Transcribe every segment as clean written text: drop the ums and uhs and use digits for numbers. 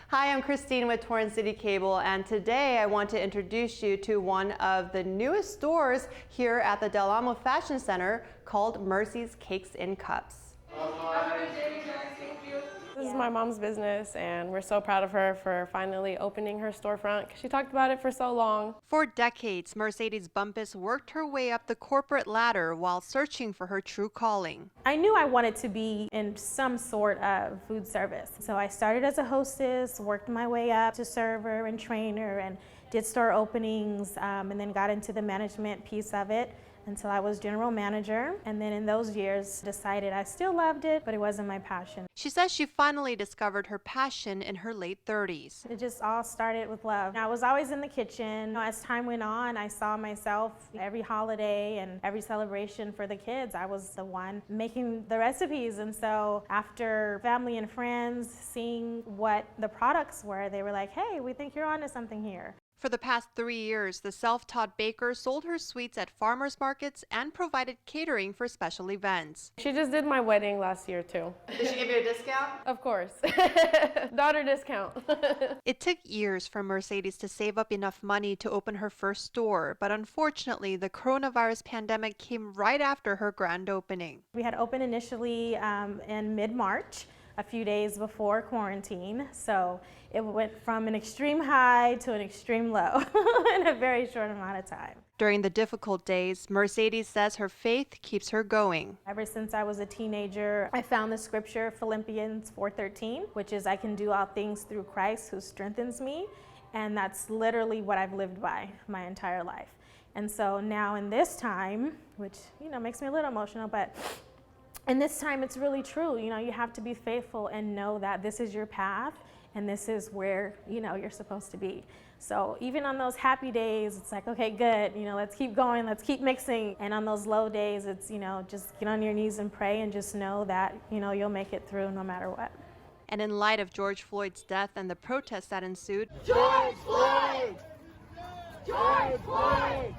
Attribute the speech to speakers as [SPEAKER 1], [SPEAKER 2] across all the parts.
[SPEAKER 1] Hi, I'm Christine with Torrance Citi Cable, and today I want to introduce you to one of the newest stores here at the Amo Fashion Center called Mercy's Cakes in Cups.
[SPEAKER 2] This is my mom's business, and we're so proud of her for finally opening her storefront because she talked about it for so long.
[SPEAKER 1] For decades, Mercedes Bumpus worked her way up the corporate ladder while searching for her true calling.
[SPEAKER 3] I knew I wanted to be in some sort of food service. So I started as a hostess, worked my way up to server and trainer, and did store openings, and then got into the management piece of it until I was general manager. And then in those years, decided I still loved it, but it wasn't my passion.
[SPEAKER 1] She says she finally discovered her passion in her late 30s.
[SPEAKER 3] It just all started with love. I was always in the kitchen. As time went on, I saw myself every holiday and every celebration for the kids. I was the one making the recipes. And so after family and friends seeing what the products were, they were like, hey, we think you're onto something here.
[SPEAKER 1] For the past 3 years, the self-taught baker sold her sweets at farmers markets and provided catering for special events.
[SPEAKER 2] She just did my wedding last year too.
[SPEAKER 1] Did she give you a discount?
[SPEAKER 2] Of course. Daughter discount.
[SPEAKER 1] It took years for Mercedes to save up enough money to open her first store, but unfortunately, the coronavirus pandemic came right after her grand opening.
[SPEAKER 3] We had opened initially in mid-March, a few days before quarantine. So it went from an extreme high to an extreme low in a very short amount of time.
[SPEAKER 1] During the difficult days, Mercedes says her faith keeps her going.
[SPEAKER 3] Ever since I was a teenager, I found the scripture Philippians 4:13, which is I can do all things through Christ who strengthens me. And that's literally what I've lived by my entire life. And so now in this time, which makes me a little emotional, but and this time it's really true. You have to be faithful and know that this is your path and this is where, you're supposed to be. So even on those happy days, it's like, okay, good, let's keep going, let's keep mixing. And on those low days, it's, just get on your knees and pray and just know that, you'll make it through no matter what.
[SPEAKER 1] And in light of George Floyd's death and the protests that ensued,
[SPEAKER 4] George Floyd! George Floyd!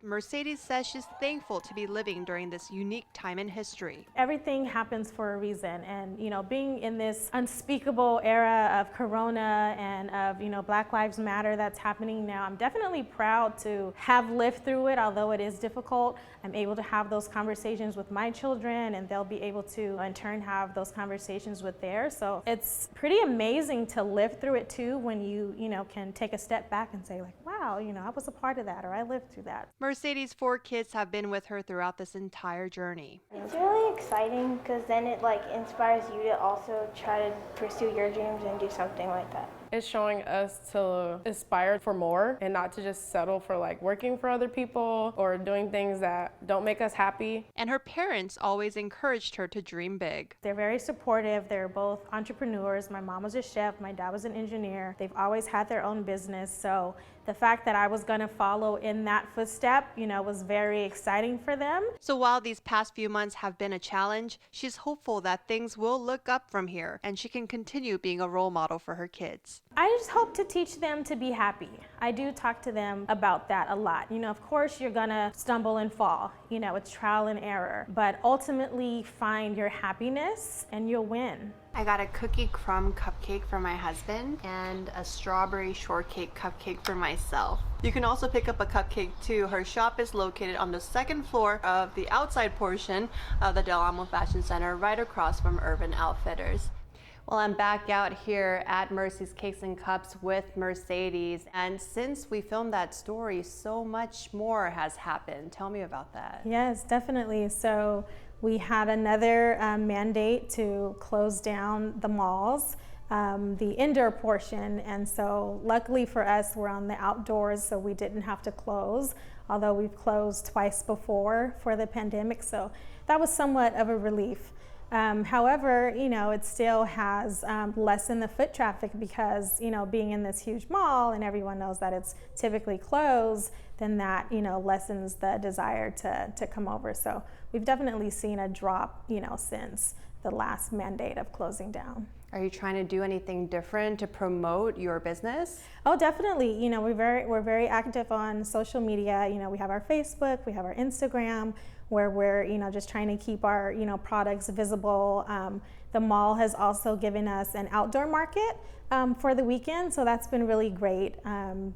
[SPEAKER 1] Mercedes says she's thankful to be living during this unique time in history.
[SPEAKER 3] Everything happens for a reason, and being in this unspeakable era of Corona and of Black Lives Matter that's happening now, I'm definitely proud to have lived through it. Although it is difficult, I'm able to have those conversations with my children, and they'll be able to in turn have those conversations with theirs. So it's pretty amazing to live through it too, when you can take a step back and say like, wow, I was a part of that, or I lived through that.
[SPEAKER 1] Mercedes' 4 kids have been with her throughout this entire journey.
[SPEAKER 5] It's really exciting because then it inspires you to also try to pursue your dreams and do something like that.
[SPEAKER 2] It's showing us to aspire for more and not to just settle for working for other people or doing things that don't make us happy.
[SPEAKER 1] And her parents always encouraged her to dream big.
[SPEAKER 3] They're very supportive. They're both entrepreneurs. My mom was a chef, my dad was an engineer. They've always had their own business. So the fact that I was going to follow in that footstep, was very exciting for them.
[SPEAKER 1] So while these past few months have been a challenge, she's hopeful that things will look up from here and she can continue being a role model for her kids.
[SPEAKER 3] I just hope to teach them to be happy. I do talk to them about that a lot. Of course you're gonna stumble and fall. It's trial and error. But ultimately find your happiness and you'll win.
[SPEAKER 1] I got a cookie crumb cupcake for my husband and a strawberry shortcake cupcake for myself. You can also pick up a cupcake too. Her shop is located on the 2nd floor of the outside portion of the Amo Fashion Center, right across from Urban Outfitters. Well, I'm back out here at Mercy's Cakes and Cups with Mercedes, and since we filmed that story, so much more has happened. Tell me about that.
[SPEAKER 3] Yes, definitely. So we had another mandate to close down the malls, the indoor portion, and so luckily for us, we're on the outdoors, so we didn't have to close, although we've closed twice before for the pandemic, so that was somewhat of a relief. However, it still has lessened the foot traffic because, being in this huge mall and everyone knows that it's typically closed, then that, lessens the desire to come over. So we've definitely seen a drop, since the last mandate of closing down.
[SPEAKER 1] Are you trying to do anything different to promote your business?
[SPEAKER 3] Oh, definitely. You know, we're very active on social media. You know, we have our Facebook, we have our Instagram, where we're, you know, just trying to keep our, you know, products visible. The mall has also given us an outdoor market for the weekend, so that's been really great.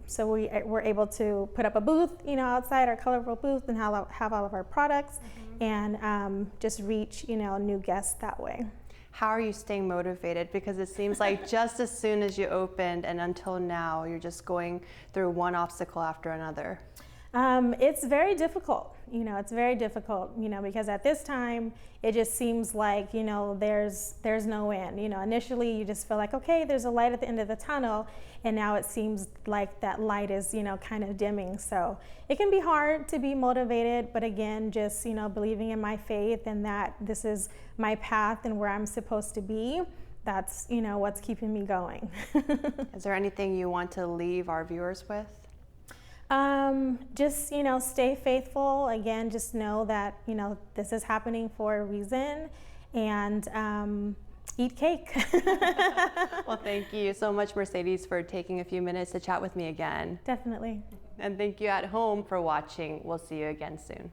[SPEAKER 3] So we're able to put up a booth, you know, outside our colorful booth and have all of our products, and just reach, you know, new guests that way.
[SPEAKER 1] How are you staying motivated? Because it seems like just as soon as you opened and until now, you're just going through one obstacle after another.
[SPEAKER 3] It's very difficult, you know, it's very difficult, you know, because at this time, it just seems like, you know, there's no end. You know, initially you just feel like, okay, there's a light at the end of the tunnel, and now it seems like that light is, you know, kind of dimming. So it can be hard to be motivated, but again, just, you know, believing in my faith and that this is my path and where I'm supposed to be. That's, you know, what's keeping me going.
[SPEAKER 1] Is there anything you want to leave our viewers with?
[SPEAKER 3] Just, you know, stay faithful. Again, just know that, you know, this is happening for a reason, and eat cake.
[SPEAKER 1] Well, thank you so much, Mercedes, for taking a few minutes to chat with me again.
[SPEAKER 3] Definitely.
[SPEAKER 1] And thank you at home for watching. We'll see you again soon.